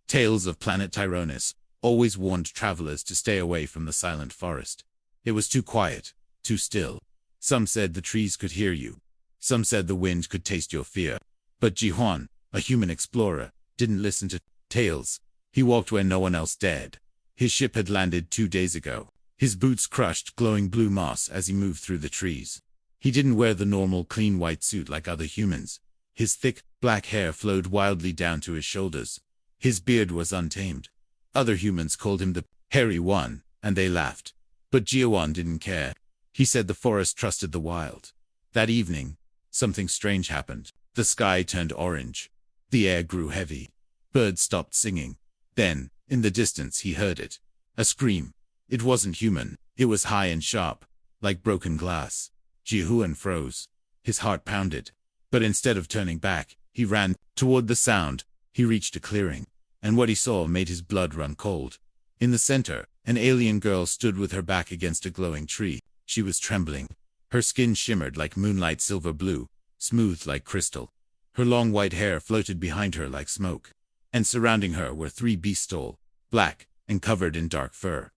Tales of planet Tyornus always warned travelers to stay away from the silent forest. It was too quiet, too still. Some said the trees could hear you. Some said the wind could taste your fear. But Jihuan, a human explorer, didn't listen to tales. He walked where no one else dared. His ship had landed 2 days ago. His boots crushed glowing blue moss as he moved through the trees. He didn't wear the normal clean white suit like other humans. His thick, black hair flowed wildly down to his shoulders. His beard was untamed. Other humans called him the hairy one, and they laughed. But Jihuan didn't care. He said the forest trusted the wild. That evening, something strange happened. The sky turned orange. The air grew heavy. Birds stopped singing. Then, in the distance he heard it. A scream. It wasn't human. It was high and sharp, like broken glass. Jihuan froze. His heart pounded. But instead of turning back, he ran toward the sound. He reached a clearing, and what he saw made his blood run cold. In the center, an alien girl stood with her back against a glowing tree. She was trembling. Her skin shimmered like moonlight silver blue, smooth like crystal. Her long white hair floated behind her like smoke. And surrounding her were 3 beasts tall, black, and covered in dark fur.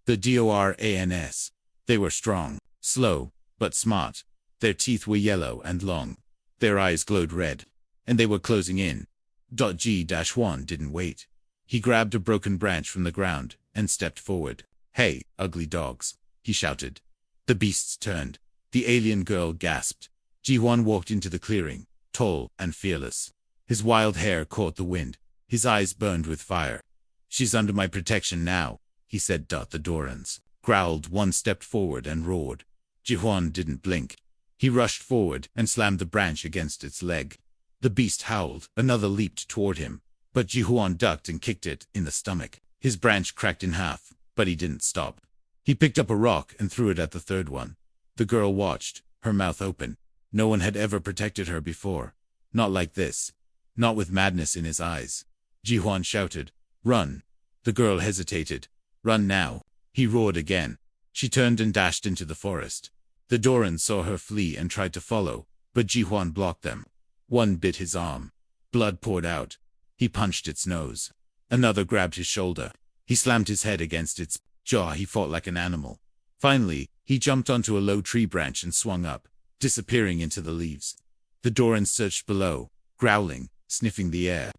The Dorans. They were strong, slow, but smart. Their teeth were yellow and long. Their eyes glowed red. And they were closing in. G-1 didn't wait. He grabbed a broken branch from the ground and stepped forward. "Hey, ugly dogs," he shouted. The beasts turned. The alien girl gasped. Jihuan walked into the clearing, tall and fearless. His wild hair caught the wind. His eyes burned with fire. "She's under my protection now," he said. The Dorans growled. One stepped forward and roared. Jihuan didn't blink. He rushed forward and slammed the branch against its leg. The beast howled. Another leaped toward him, but Jihuan ducked and kicked it in the stomach. His branch cracked in half, but he didn't stop. He picked up a rock and threw it at the third one. The girl watched, her mouth open. No one had ever protected her before. Not like this. Not with madness in his eyes. Jihuan shouted, "Run!" The girl hesitated. "Run now!" He roared again. She turned and dashed into the forest. The Dorans saw her flee and tried to follow, but Jihuan blocked them. One bit his arm. Blood poured out. He punched its nose. Another grabbed his shoulder. He slammed his head against its jaw. He fought like an animal. Finally, he jumped onto a low tree branch and swung up, disappearing into the leaves. The Dorans searched below, growling, sniffing the air.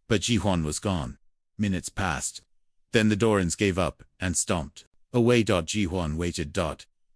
But Jihuan was gone. Minutes passed. Then the Dorans gave up and stomped away. Jihuan waited.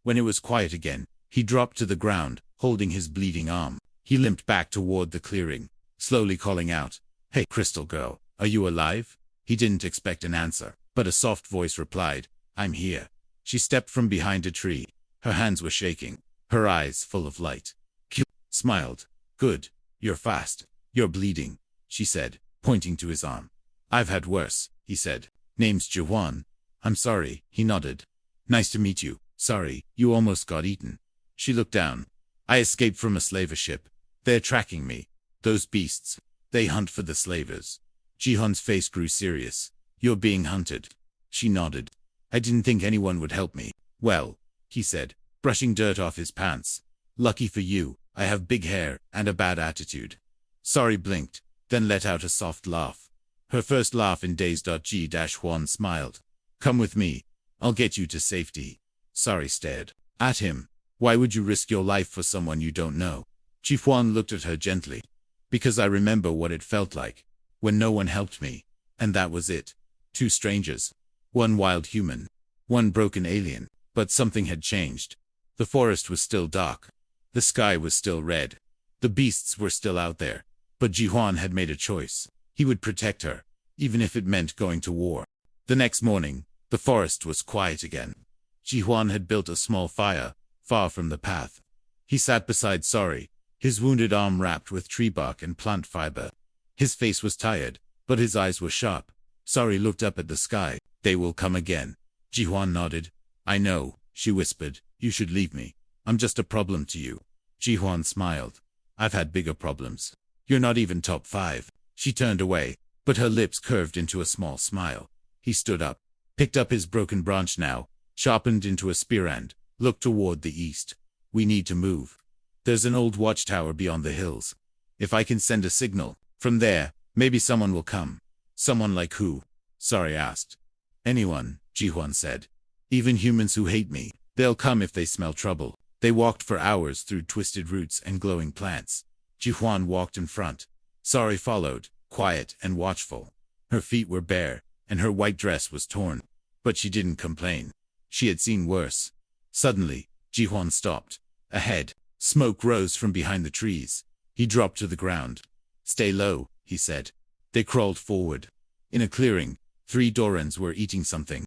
When it was quiet again, he dropped to the ground, holding his bleeding arm. He limped back toward the clearing, slowly calling out, "Hey, Crystal Girl, are you alive?" He didn't expect an answer, but a soft voice replied, "I'm here." She stepped from behind a tree. Her hands were shaking, her eyes full of light. Q smiled. "Good, you're fast. You're bleeding," she said, pointing to his arm. "I've had worse," he said. "Name's Jihuan." "I'm sorry," he nodded. "Nice to meet you. Sorry, you almost got eaten." She looked down. "I escaped from a slaver ship. They're tracking me. Those beasts. They hunt for the slavers." Jihuan's face grew serious. "You're being hunted." She nodded. "I didn't think anyone would help me." "Well," he said, brushing dirt off his pants. "Lucky for you, I have big hair and a bad attitude." Sorry blinked, then let out a soft laugh. Her first laugh in days. G-1 smiled. "Come with me. I'll get you to safety." Sorry stared at him. "Why would you risk your life for someone you don't know?" Jihuan looked at her gently. "Because I remember what it felt like when no one helped me. And that was it. 2 strangers. One wild human. One broken alien. But something had changed. The forest was still dark. The sky was still red. The beasts were still out there. But Jihuan had made a choice. He would protect her, even if it meant going to war." The next morning, the forest was quiet again. Jihuan had built a small fire, far from the path. He sat beside Sorry, his wounded arm wrapped with tree bark and plant fiber. His face was tired, but his eyes were sharp. Sorry looked up at the sky. "They will come again." Jihuan nodded. "I know," she whispered. "You should leave me. I'm just a problem to you." Jihuan smiled. "I've had bigger problems. You're not even top 5. She turned away, but her lips curved into a small smile. He stood up, picked up his broken branch now, sharpened into a spear and looked toward the east. "We need to move. There's an old watchtower beyond the hills. If I can send a signal from there, maybe someone will come." Someone like who? Sari asked. Anyone, Ji-Huan said. Even humans who hate me. They'll come if they smell trouble. They walked for hours through twisted roots and glowing plants. Ji-Huan walked in front. Sari followed, quiet and watchful. Her feet were bare, and her white dress was torn. But she didn't complain. She had seen worse. Suddenly, Ji-Huan stopped. Ahead, smoke rose from behind the trees. He dropped to the ground. Stay low, he said. They crawled forward. In a clearing, 3 Dorans were eating something.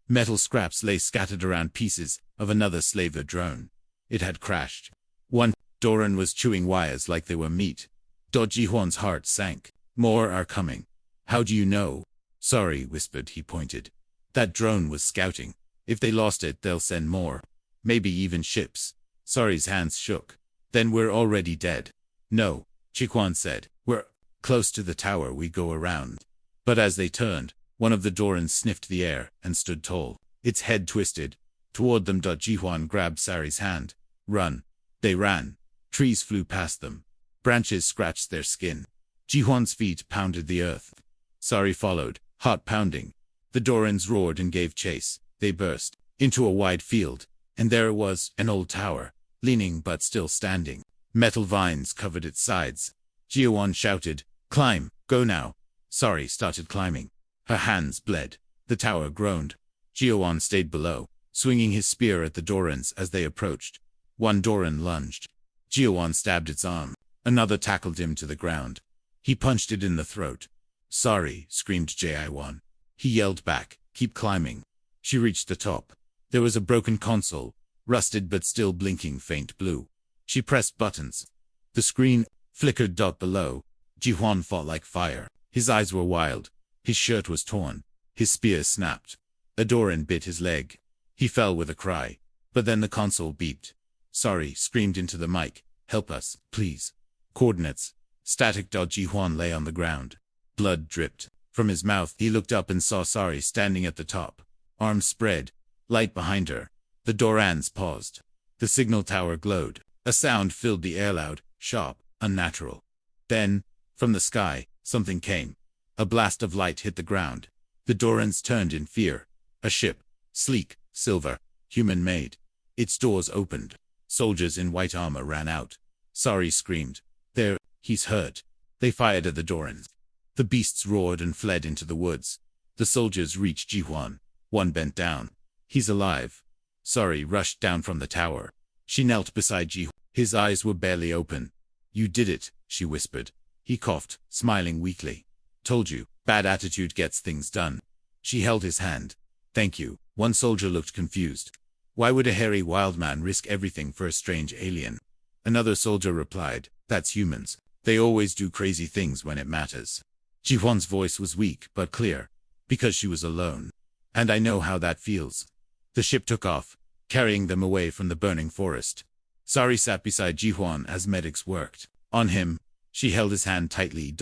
Metal scraps lay scattered around pieces of another slaver drone. It had crashed. One Doran was chewing wires like they were meat. Ji-Huan's heart sank. More are coming. How do you know? Sorry, whispered. He pointed. That drone was scouting. If they lost it, they'll send more. Maybe even ships. Sari's hands shook. Then we're already dead. No, Ji-Huan said. We're close to the tower. We go around. But as they turned, one of the Dorans sniffed the air and stood tall. Its head twisted. Toward them, Ji-Huan grabbed Sari's hand. Run. They ran. Trees flew past them. Branches scratched their skin. Ji-Huan's feet pounded the earth. Sari followed, heart pounding. The Dorans roared and gave chase. They burst into a wide field, and there it was, an old tower, leaning but still standing. Metal vines covered its sides. Ji-Huan shouted, "Climb, go now." Sari started climbing. Her hands bled. The tower groaned. Ji-Huan stayed below, swinging his spear at the Dorans as they approached. One Doran lunged. Ji-Huan stabbed its arm. Another tackled him to the ground. He punched it in the throat. "Sorry," screamed Ji-Huan. He yelled back, "Keep climbing." She reached the top. There was a broken console, rusted but still blinking faint blue. She pressed buttons. The screen flickered. Below, Ji-Huan fought like fire. His eyes were wild. His shirt was torn. His spear snapped. A Doran bit his leg. He fell with a cry. But then the console beeped. Sari screamed into the mic, "Help us, please." Coordinates. Static. Ji-Huan lay on the ground. Blood dripped. From his mouth he looked up and saw Sari standing at the top. Arms spread. Light behind her. The Dorans paused. The signal tower glowed. A sound filled the air, loud, sharp, unnatural. Then, from the sky, something came. A blast of light hit the ground. The Dorans turned in fear. A ship. Sleek, silver, human-made. Its doors opened. Soldiers in white armor ran out. Sari screamed. "There, he's hurt." They fired at the Dorans. The beasts roared and fled into the woods. The soldiers reached Ji-Huan. One bent down. "He's alive." Sari rushed down from the tower. She knelt beside Ji-Huan. His eyes were barely open. "You did it," she whispered. He coughed, smiling weakly. "Told you, bad attitude gets things done." She held his hand. "Thank you." One soldier looked confused. "Why would a hairy wild man risk everything for a strange alien?" Another soldier replied, "That's humans. They always do crazy things when it matters." Ji-Huan's voice was weak but clear. "Because she was alone. And I know how that feels." The ship took off, carrying them away from the burning forest. Sari sat beside Ji-Huan as medics worked on him. She held his hand tightly.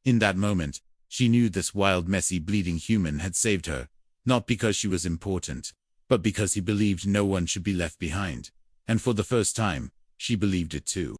In that moment, she knew this wild, messy, bleeding human had saved her, not because she was important, but because he believed no one should be left behind. And for the first time, she believed it too.